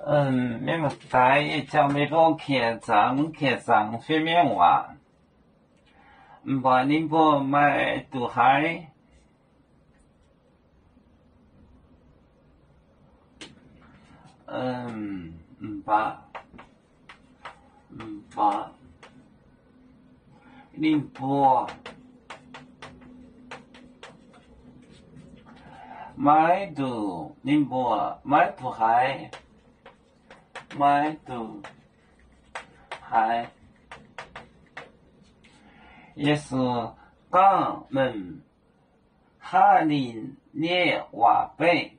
咩物事叫咩波客长飞面话，唔把你波买渡海，唔把你波买渡你波买渡海。买渡海，耶稣讲门哈林涅瓦贝，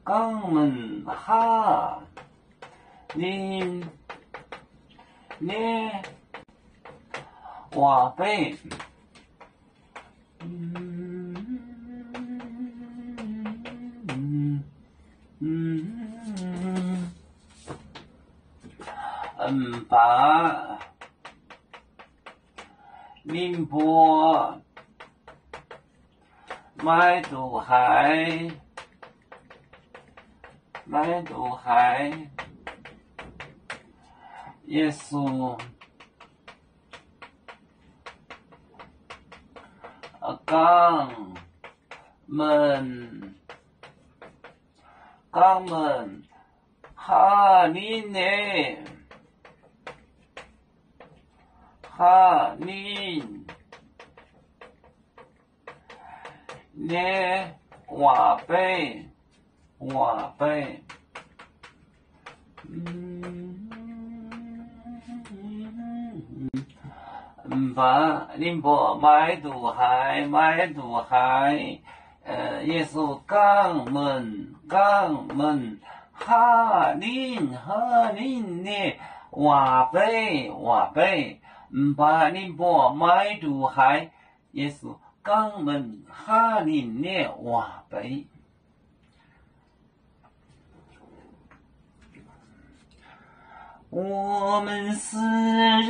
讲门哈林涅瓦贝。把宁波买渡海，耶稣肛门哈尼内。哈林涅瓦贝，把宁波买渡海，耶稣肛门哈林涅瓦贝。把宁波买渡海，耶稣肛门哈林涅瓦贝。我们是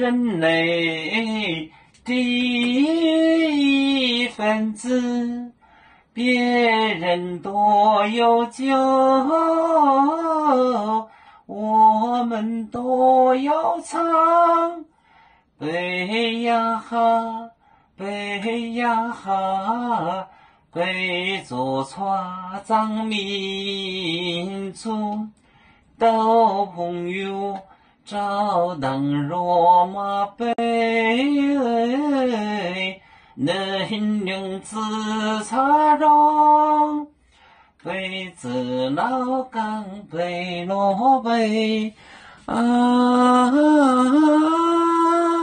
人类的一份子，别人多有酒，我们都要唱。背呀哈，背着船长民族，到朋友找当罗马杯，能用自擦容，背子老岗背罗背啊。